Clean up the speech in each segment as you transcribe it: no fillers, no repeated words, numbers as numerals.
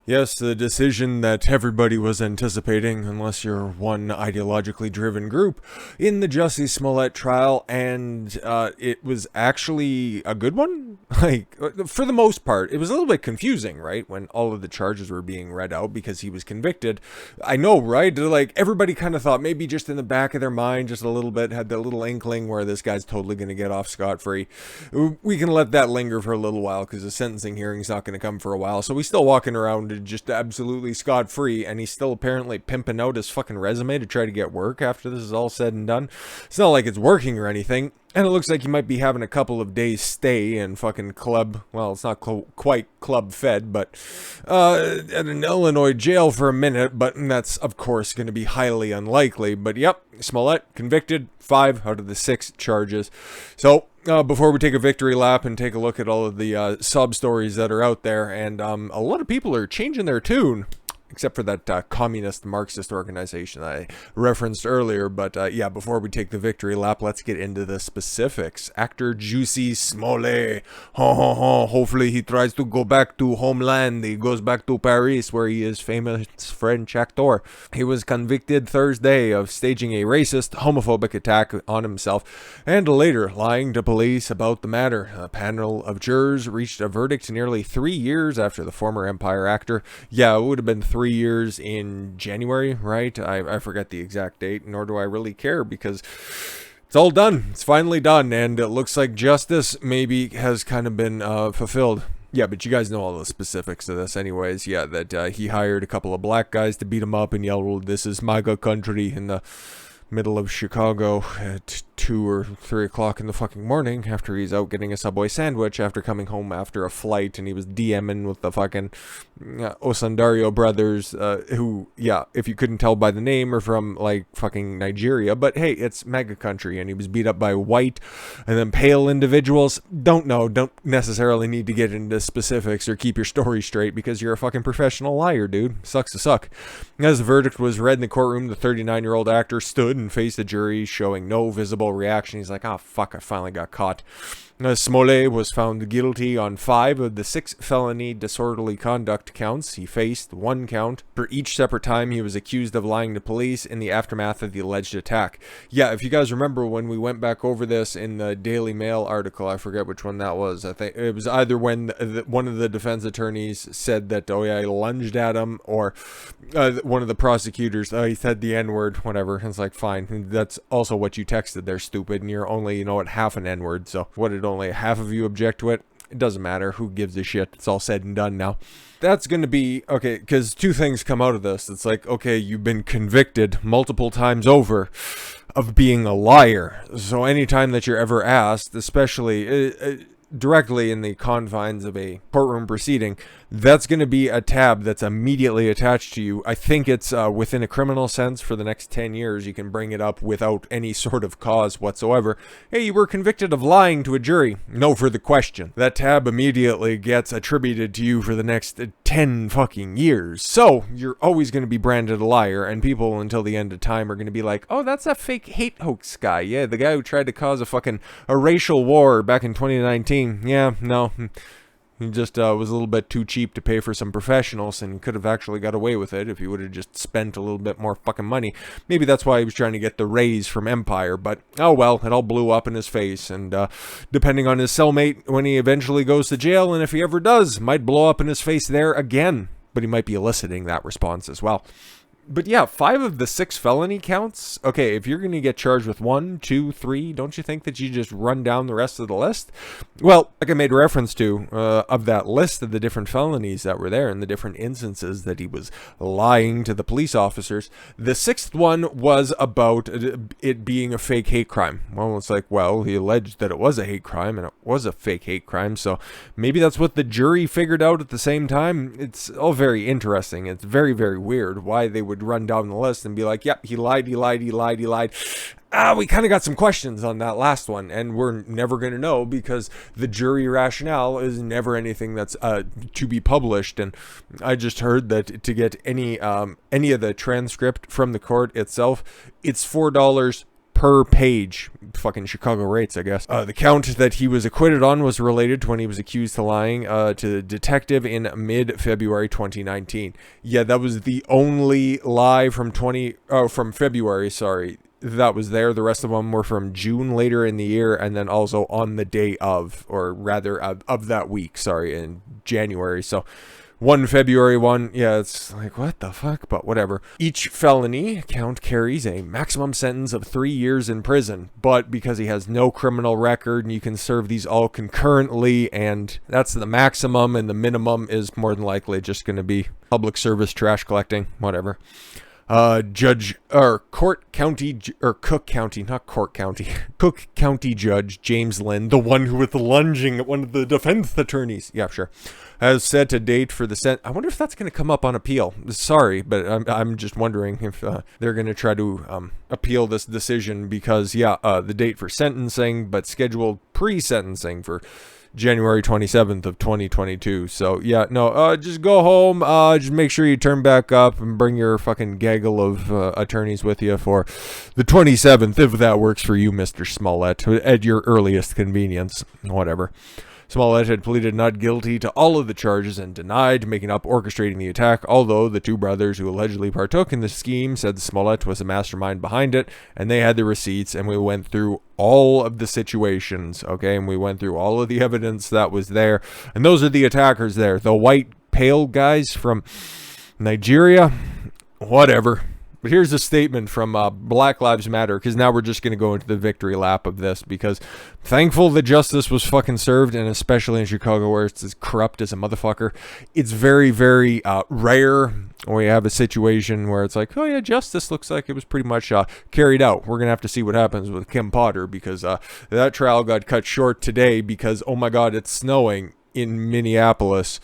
Yes, the decision that everybody was anticipating, unless you're one ideologically driven group, in the Jussie Smollett trial, and it was actually a good one. Like, for the most part, it was a little bit confusing, right? When all of the charges were being read out because he was convicted. I know, right? Like, everybody kind of thought maybe just in the back of their mind, just a little bit, had that little inkling where this guy's totally going to get off scot-free. We can let that linger for a little while because the sentencing hearing's not going to come for a while. So he's still walking around just absolutely scot-free, and he's still apparently pimping out his fucking resume to try to get work after this is all said and done. It's not like it's working or anything. And it looks like he might be having a couple of days stay in fucking club, well, it's not quite club fed, but at an Illinois jail for a minute, but that's, of course, going to be highly unlikely. But yep, Smollett convicted, 5 out of the 6 charges. So, before we take a victory lap and take a look at all of the sub-stories that are out there, and a lot of people are changing their tune, except for that communist Marxist organization I referenced earlier. But yeah, before we take the victory lap, let's get into the specifics. Actor Jussie Smollett, hopefully he tries to go back to homeland. He goes back to Paris, where he is famous French actor. He was convicted Thursday of staging a racist, homophobic attack on himself, and later lying to police about the matter. A panel of jurors reached a verdict nearly 3 years after the former Empire actor. Yeah, it would have been 3 years in January, right? I forget the exact date, nor do I really care, because it's all done. It's finally done, and it looks like justice maybe has kind of been fulfilled. Yeah, but you guys know all the specifics of this anyways. Yeah, that he hired a couple of black guys to beat him up and yell, "This is MAGA country," in the middle of Chicago at 2 or 3 o'clock in the fucking morning after he's out getting a Subway sandwich after coming home after a flight, and he was DMing with the fucking Osundairo brothers, who, yeah, if you couldn't tell by the name, are from, like, fucking Nigeria, but hey, it's MAGA country, and he was beat up by white and then pale individuals. Don't necessarily need to get into specifics or keep your story straight because you're a fucking professional liar, dude. Sucks to suck. As the verdict was read in the courtroom, the 39-year-old actor stood and faced the jury, showing no visible reaction. He's like, "Oh, fuck, I finally got caught." Smollett was found guilty on 5 of the 6 felony disorderly conduct counts. He faced 1 count for each separate time he was accused of lying to police in the aftermath of the alleged attack. Yeah, if you guys remember when we went back over this in the Daily Mail article, I forget which one that was. I think it was either when one of the defense attorneys said that, oh yeah, he lunged at him, or one of the prosecutors, he said the N-word, whatever. It's like, fine, that's also what you texted there, stupid, and you're only, at half an N-word, so what did only half of you object to it? It doesn't matter. Who gives a shit? It's all said and done now. That's going to be, okay, because 2 things come out of this. It's like, okay, you've been convicted multiple times over of being a liar. So anytime that you're ever asked, especially directly in the confines of a courtroom proceeding, that's going to be a tab that's immediately attached to you. I think it's within a criminal sense for the next 10 years. You can bring it up without any sort of cause whatsoever. Hey, you were convicted of lying to a jury. No further question. That tab immediately gets attributed to you for the next 10 fucking years. So you're always going to be branded a liar, and people until the end of time are going to be like, oh, that's that fake hate hoax guy. Yeah, the guy who tried to cause a racial war back in 2019. Yeah, no. He just was a little bit too cheap to pay for some professionals, and could have actually got away with it if he would have just spent a little bit more fucking money. Maybe that's why he was trying to get the raise from Empire, but oh well, it all blew up in his face, and depending on his cellmate when he eventually goes to jail, and if he ever does, might blow up in his face there again, but he might be eliciting that response as well. But yeah, 5 of the 6 felony counts. Okay, if you're going to get charged with 1, 2, 3, don't you think that you just run down the rest of the list? Well, like I made reference to, of that list of the different felonies that were there and the different instances that he was lying to the police officers, the 6th one was about it being a fake hate crime. Well, it's like, well, he alleged that it was a hate crime and it was a fake hate crime, so maybe that's what the jury figured out at the same time. It's all very interesting. It's very, very weird why they would run down the list and be like, yep, he lied. We kind of got some questions on that last one, and we're never going to know because the jury rationale is never anything that's to be published. And I just heard that to get any of the transcript from the court itself, it's $4 per page. Fucking Chicago rates, I guess. The count that he was acquitted on was related to when he was accused of lying to the detective in mid-February 2019. Yeah, that was the only lie from February, sorry, that was there. The rest of them were from June later in the year, and then also on the day of, or rather of that week, sorry, in January. So 1 February 1, yeah, it's like, what the fuck, but whatever. Each felony count carries a maximum sentence of 3 years in prison, but because he has no criminal record, and you can serve these all concurrently, and that's the maximum, and the minimum is more than likely just going to be public service trash collecting, whatever. Cook County Judge James Lynn, the one who was lunging at one of the defense attorneys, yeah, sure, has set a date for the I wonder if that's going to come up on appeal. Sorry, but I'm just wondering if they're going to try to appeal this decision, because the date for sentencing, but scheduled pre-sentencing for January 27th of 2022. So just go home, just make sure you turn back up and bring your fucking gaggle of attorneys with you for the 27th, if that works for you, Mr. Smollett, at your earliest convenience, whatever. Smollett had pleaded not guilty to all of the charges and denied making up orchestrating the attack, although the two brothers who allegedly partook in the scheme said Smollett was the mastermind behind it, and they had the receipts, and we went through all of the situations, okay, and we went through all of the evidence that was there, and those are the attackers there, the white pale guys from Nigeria, whatever. But here's a statement from Black Lives Matter, because now we're just going to go into the victory lap of this, because thankful that justice was fucking served, and especially in Chicago where it's as corrupt as a motherfucker. It's very, very rare when we have a situation where it's like, oh yeah, justice looks like it was pretty much carried out. We're going to have to see what happens with Kim Potter, because that trial got cut short today because, oh my God, it's snowing in Minneapolis.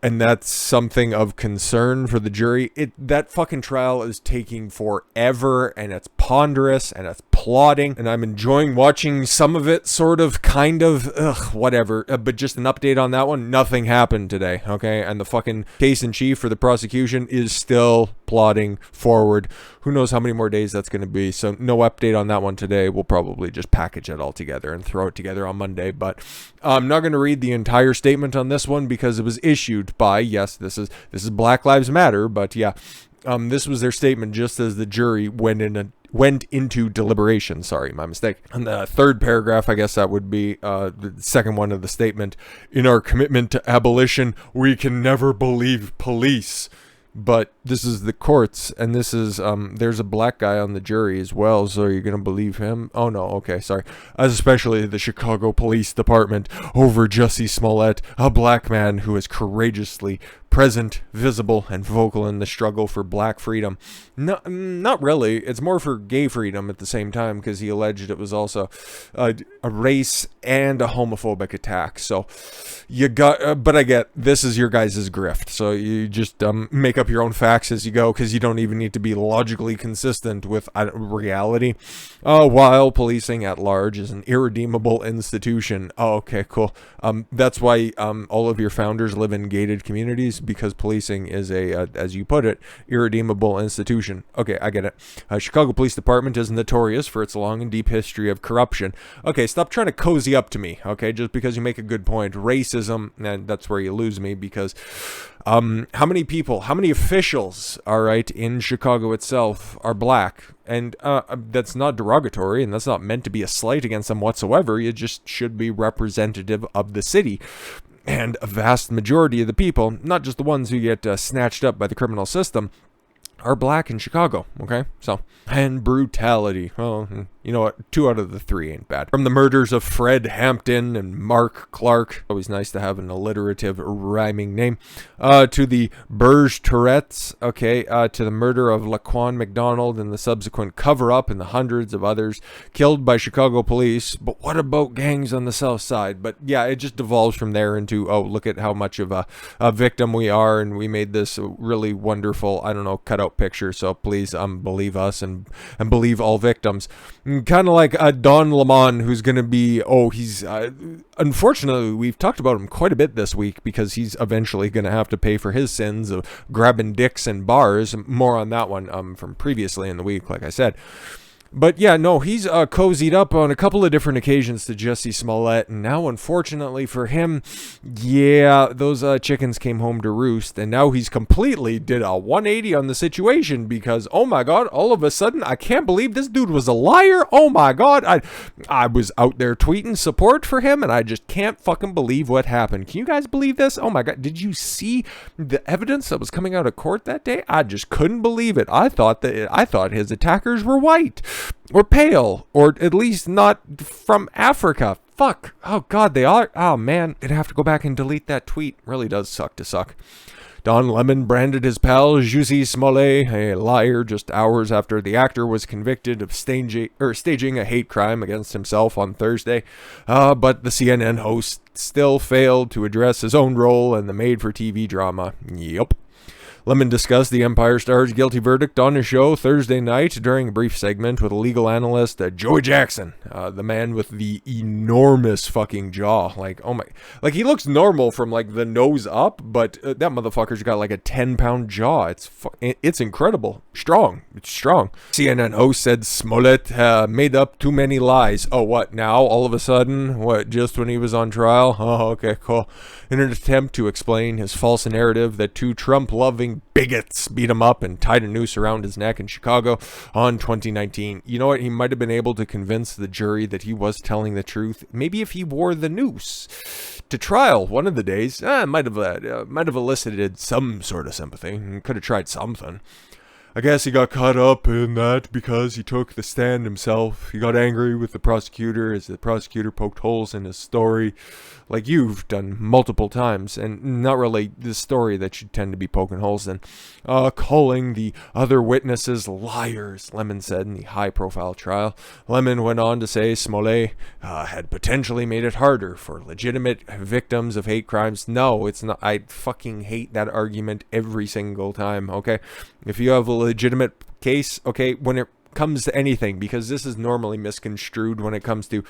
And that's something of concern for the jury. That fucking trial is taking forever, and it's ponderous, and it's plodding, and I'm enjoying watching some of it, sort of, kind of, whatever. But just an update on that one, nothing happened today, okay? And the fucking case in chief for the prosecution is still plodding forward. Who knows how many more days that's going to be, so no update on that one today. We'll probably just package it all together and throw it together on Monday, but I'm not going to read the entire statement on this one because it was issued by, yes, this is Black Lives Matter, but yeah, this was their statement just as the jury went into deliberation. Sorry, my mistake. And the third paragraph, I guess that would be the second one of the statement. In our commitment to abolition, we can never believe police. But this is the courts, and this is, there's a black guy on the jury as well, so you're going to believe him? Oh, no, okay, sorry. Especially the Chicago Police Department over Jussie Smollett, a black man who is courageously present, visible, and vocal in the struggle for black freedom. No, not really. It's more for gay freedom at the same time, because he alleged it was also a race and a homophobic attack. So you got, but I get, this is your guys' grift. So you just make up your own facts as you go, because you don't even need to be logically consistent with reality. While policing at large is an irredeemable institution. Oh, okay, cool. That's why all of your founders live in gated communities, because policing is a, as you put it, irredeemable institution. Okay, I get it. Chicago Police Department is notorious for its long and deep history of corruption. Okay, stop trying to cozy up to me, okay, just because you make a good point. Racism, and that's where you lose me, because how many people, how many officials, all right, in Chicago itself are black? And that's not derogatory, and that's not meant to be a slight against them whatsoever. You just should be representative of the city. And a vast majority of the people, not just the ones who get snatched up by the criminal system, are black in Chicago, okay? So, and brutality. Well, you know what? 2 out of the 3 ain't bad. From the murders of Fred Hampton and Mark Clark, always nice to have an alliterative rhyming name, to the Burge Tourettes, okay, to the murder of Laquan McDonald and the subsequent cover-up and the hundreds of others killed by Chicago police. But what about gangs on the south side? But yeah, it just devolves from there into, oh, look at how much of a victim we are, and we made this really wonderful, I don't know, cutout picture, so please believe us and believe all victims. Kind of like Don Lemon, who's going to be, he's, unfortunately, we've talked about him quite a bit this week, because he's eventually going to have to pay for his sins of grabbing dicks and bars. More on that one from previously in the week, like I said. But yeah, no, he's cozied up on a couple of different occasions to Jussie Smollett, and now, unfortunately for him, yeah, those chickens came home to roost, and now he's completely did a 180 on the situation because, oh my god, all of a sudden, I can't believe this dude was a liar. Oh my god, I was out there tweeting support for him, and I just can't fucking believe what happened. Can you guys believe this? Oh my god, did you see the evidence that was coming out of court that day? I just couldn't believe it. I thought his attackers were white. Or pale, or at least not from Africa. Fuck. Oh, God, they are. Oh, man. I'd have to go back and delete that tweet. Really does suck to suck. Don Lemon branded his pal Jussie Smollett a liar just hours after the actor was convicted of staging a hate crime against himself on Thursday. But the CNN host still failed to address his own role in the made-for-TV drama. Yup. Lemon discussed the Empire Star's guilty verdict on his show Thursday night during a brief segment with legal analyst Joey Jackson, the man with the enormous fucking jaw. Like, oh my, like he looks normal from like the nose up, but that motherfucker's got like a 10-pound jaw. It's incredible. It's strong. CNN host said Smollett made up too many lies. Oh, what now? All of a sudden? What, just when he was on trial? Oh, okay, cool. In an attempt to explain his false narrative that two Trump-loving bigots beat him up and tied a noose around his neck in Chicago on 2019. You know what? He might have been able to convince the jury that he was telling the truth. Maybe if he wore the noose to trial one of the days, might have elicited some sort of sympathy. Could have tried something. I guess he got caught up in that because he took the stand himself. He got angry with the prosecutor as the prosecutor poked holes in his story, like you've done multiple times, and not really the story that you tend to be poking holes in. Calling the other witnesses liars, Lemon said in the high-profile trial. Lemon went on to say Smollett had potentially made it harder for legitimate victims of hate crimes. No, it's not. I fucking hate that argument every single time, okay? If you have a legitimate case, okay, when it comes to anything, because this is normally misconstrued when it comes to,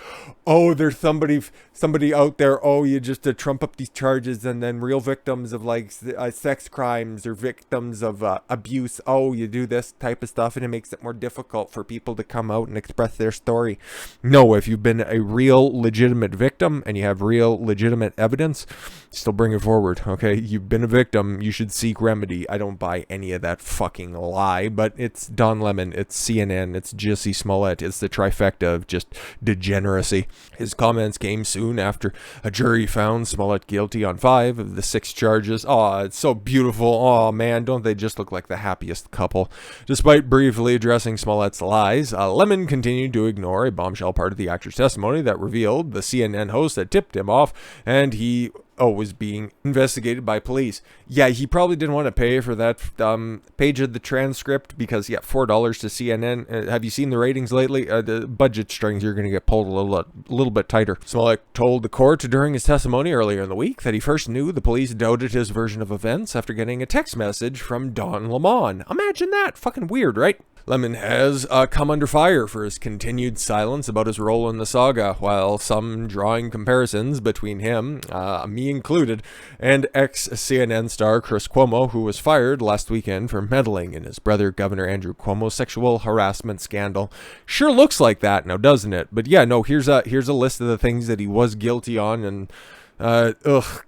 oh, there's somebody out there, oh, you just to trump up these charges, and then real victims of like sex crimes or victims of abuse, oh, you do this type of stuff and it makes it more difficult for people to come out and express their story. No, if you've been a real legitimate victim and you have real legitimate evidence, still bring it forward, okay? You've been a victim, you should seek remedy. I don't buy any of that fucking lie, but it's Don Lemon, it's CNN, it's Jussie Smollett, it's the trifecta of just degeneracy. His comments came soon after a jury found Smollett guilty on 5 of the 6 charges. Oh, it's so beautiful. Oh man, don't they just look like the happiest couple? Despite briefly addressing Smollett's lies, Lemon continued to ignore a bombshell part of the actor's testimony that revealed the CNN host had tipped him off, and he was being investigated by police. Yeah, he probably didn't want to pay for that page of the transcript because, yeah, $4 to CNN. Have you seen the ratings lately? The budget strings are going to get pulled a little bit tighter. Smollett told the court during his testimony earlier in the week that he first knew the police doubted his version of events after getting a text message from Don Lemon. Imagine that. Fucking weird, right? Lemon has come under fire for his continued silence about his role in the saga, while some drawing comparisons between him, me included, and ex-CNN star Chris Cuomo, who was fired last weekend for meddling in his brother Governor Andrew Cuomo's sexual harassment scandal. Sure looks like that now, doesn't it? But yeah, no, here's a list of the things that he was guilty on, and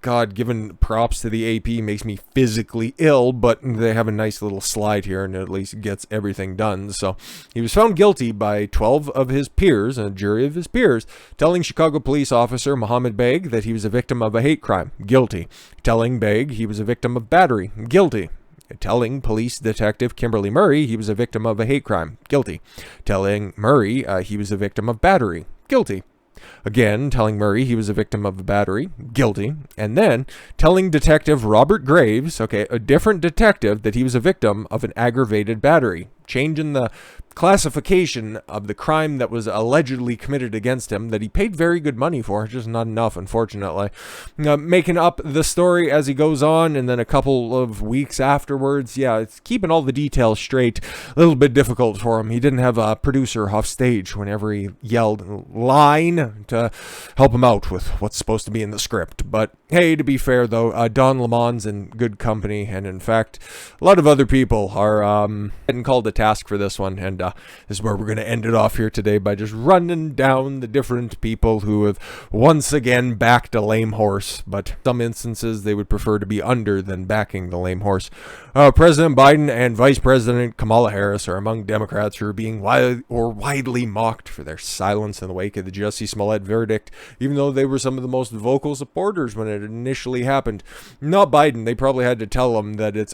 God, giving props to the AP makes me physically ill, but they have a nice little slide here and it at least gets everything done. So he was found guilty by 12 of his peers, a jury of his peers, telling Chicago police officer Mohammed Beg that he was a victim of a hate crime. Guilty. Telling Beg he was a victim of battery. Guilty. Telling police detective Kimberly Murray he was a victim of a hate crime. Guilty. Telling Murray he was a victim of battery. Guilty. Again, telling Murray he was a victim of a battery, guilty, and then telling Detective Robert Graves, okay, a different detective, that he was a victim of an aggravated battery, changing the classification of the crime that was allegedly committed against him that he paid very good money for, just not enough, unfortunately. Making up the story as he goes on, and then a couple of weeks afterwards, yeah, it's keeping all the details straight, a little bit difficult for him. He didn't have a producer off stage whenever he yelled line to help him out with what's supposed to be in the script. But hey, to be fair though, Don Lemon's in good company, and in fact, a lot of other people are getting called to task for this one, and this is where we're going to end it off here today by just running down the different people who have once again backed a lame horse, but in some instances they would prefer to be under than backing the lame horse. President Biden and Vice President Kamala Harris are among Democrats who are being widely mocked for their silence in the wake of the Jussie Smollett verdict, even though they were some of the most vocal supporters when it initially happened. Not Biden. They probably had to tell him that it's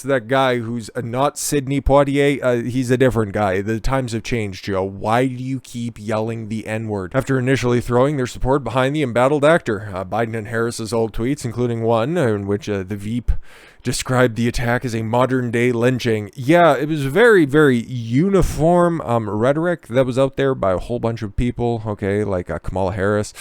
that guy who's not Sidney Poitier. He's a different guy. The times have changed, Joe. Why do you keep yelling the N-word? After initially throwing their support behind the embattled actor, Biden and Harris's old tweets, including one in which the Veep described the attack as a modern-day lynching. Yeah, it was very, very uniform rhetoric that was out there by a whole bunch of people, okay, like Kamala Harris,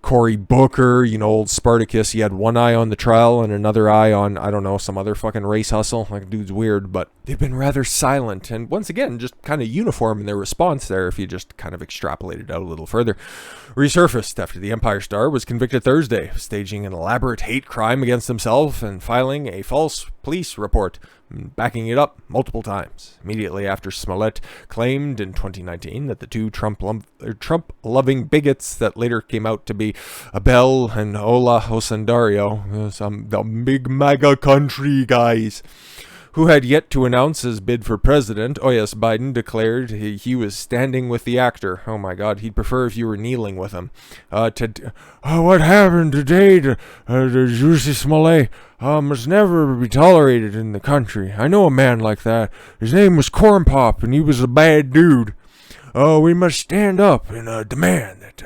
Cory Booker, old Spartacus. He had one eye on the trial and another eye on, I don't know, some other fucking race hustle. Like, dude's weird, but they've been rather silent. And once again, just kind of uniform in their response there if you just kind of extrapolate it out a little further. Resurfaced after the Empire star was convicted Thursday of staging an elaborate hate crime against himself and filing a false police report, backing it up multiple times. Immediately after Smollett claimed in 2019 that the two Trump-loving bigots that later came out to be Abel and Black Osundairo, some the big MAGA country guys, who had yet to announce his bid for president. Oh yes, Biden declared he was standing with the actor. Oh my God, he'd prefer if you were kneeling with him. What happened today to Jussie Smollett must never be tolerated in the country. I know a man like that. His name was Corn Pop, and he was a bad dude. We must stand up and demand that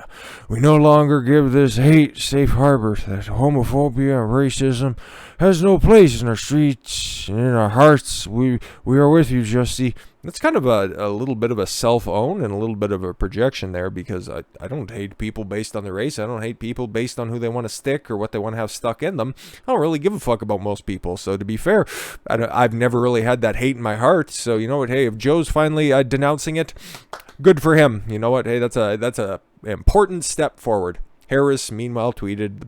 we no longer give this hate safe harbor, that homophobia and racism has no place in our streets and in our hearts. We are with you, Jussie. That's kind of a little bit of a self-own and a little bit of a projection there, because I don't hate people based on their race. I don't hate people based on who they want to stick or what they want to have stuck in them. I don't really give a fuck about most people. So to be fair, I've never really had that hate in my heart. So you know what? Hey, if Joe's finally denouncing it, good for him. You know what? Hey, that's a important step forward. Harris, meanwhile,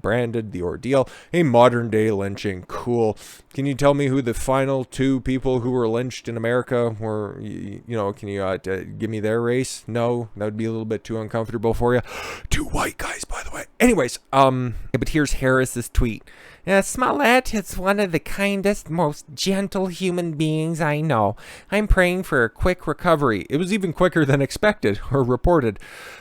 branded the ordeal a modern-day lynching. Cool. Can you tell me who the final two people who were lynched in America were? Can you give me their race? No, that would be a little bit too uncomfortable for you. Two white guys, by the way. Anyways, but here's Harris's tweet. Smollett is one of the kindest, most gentle human beings I know. I'm praying for a quick recovery. It was even quicker than expected or reported.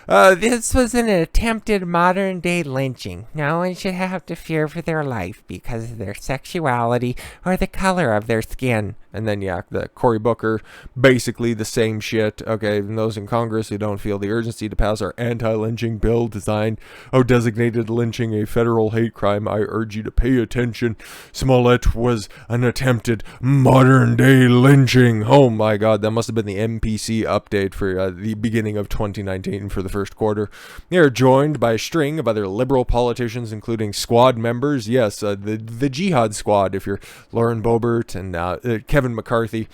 This was an attempted modern-day lynching. No one should have to fear for their life because of their sexuality or the color of their skin. And then, the Cory Booker, basically the same shit. Okay, and those in Congress who don't feel the urgency to pass our anti-lynching bill designated lynching a federal hate crime, I urge you to pay attention. Smollett was an attempted modern-day lynching. Oh my God, that must have been the MPC update for the beginning of 2019 for the first quarter. They are joined by a string of other liberal politicians, including squad members. Yes, the Jihad Squad, if you're Lauren Boebert and Kevin McCarthy.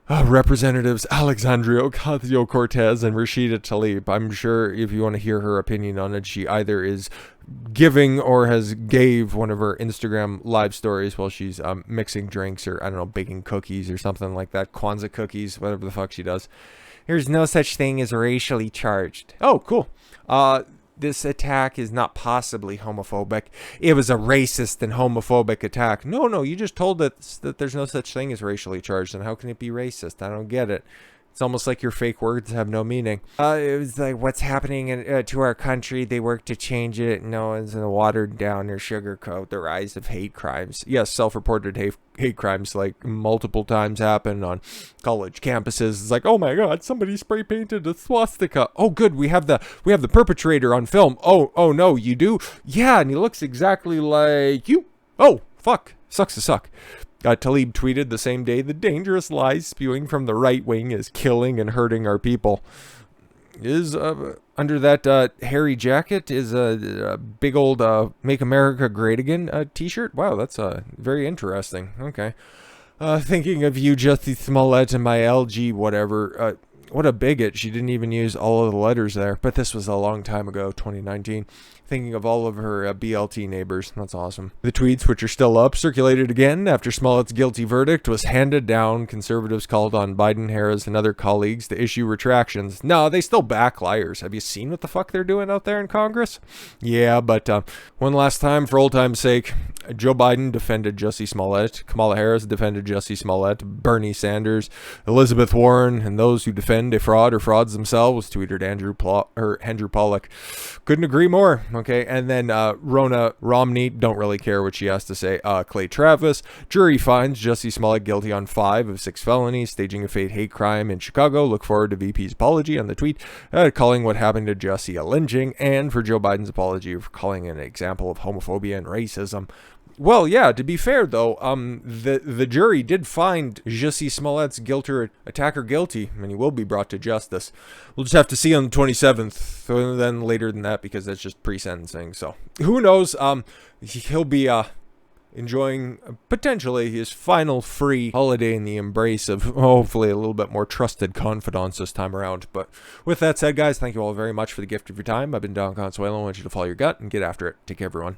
Representatives Alexandria Ocasio-Cortez and Rashida Tlaib. I'm sure if you want to hear her opinion on it, she either is giving or has gave one of her Instagram live stories while she's mixing drinks or, I don't know, baking cookies or something like that. Kwanzaa cookies, whatever the fuck she does. There's no such thing as racially charged. Oh, cool. This attack is not possibly homophobic. It was a racist and homophobic attack. No, you just told us that there's no such thing as racially charged, and how can it be racist? I don't get it. It's almost like your fake words have no meaning. It was like, what's happening to our country? They work to change it. No one's going to water down or sugarcoat the rise of hate crimes. Yes, self-reported hate crimes like multiple times happen on college campuses. It's like, oh my God, somebody spray painted a swastika. Oh, good, we have the perpetrator on film. Oh no, you do? Yeah, and he looks exactly like you. Oh, fuck. Sucks to suck. Tlaib tweeted the same day, the dangerous lies spewing from the right wing is killing and hurting our people. Is under that hairy jacket is a big old Make America Great Again t-shirt. Wow, that's very interesting. Okay. Thinking of you, Jussie Smollett, and my LG whatever. What a bigot. She didn't even use all of the letters there. But this was a long time ago, 2019. Thinking of all of her BLT neighbors. That's awesome. The tweets, which are still up, circulated again after Smollett's guilty verdict was handed down. Conservatives called on Biden, Harris, and other colleagues to issue retractions. No, they still back liars. Have you seen what the fuck they're doing out there in Congress? Yeah, but one last time, for old time's sake, Joe Biden defended Jussie Smollett. Kamala Harris defended Jussie Smollett. Bernie Sanders, Elizabeth Warren, and those who defend a fraud or frauds themselves, tweeted Andrew Pollock. Couldn't agree more. Okay, and then Rona Romney, don't really care what she has to say. Clay Travis, jury finds Jussie Smollett guilty on 5 of 6 felonies, staging a hate crime in Chicago. Look forward to VP's apology on the tweet, calling what happened to Jussie a lynching, and for Joe Biden's apology for calling it an example of homophobia and racism. Well, yeah, to be fair, though, the jury did find Jussie Smollett's attacker guilty, and he will be brought to justice. We'll just have to see on the 27th, and then later than that, because that's just pre-sentencing. So, who knows? He'll be enjoying, potentially, his final free holiday in the embrace of, hopefully, a little bit more trusted confidants this time around. But with that said, guys, thank you all very much for the gift of your time. I've been Don Consuelo. I want you to follow your gut and get after it. Take care, everyone.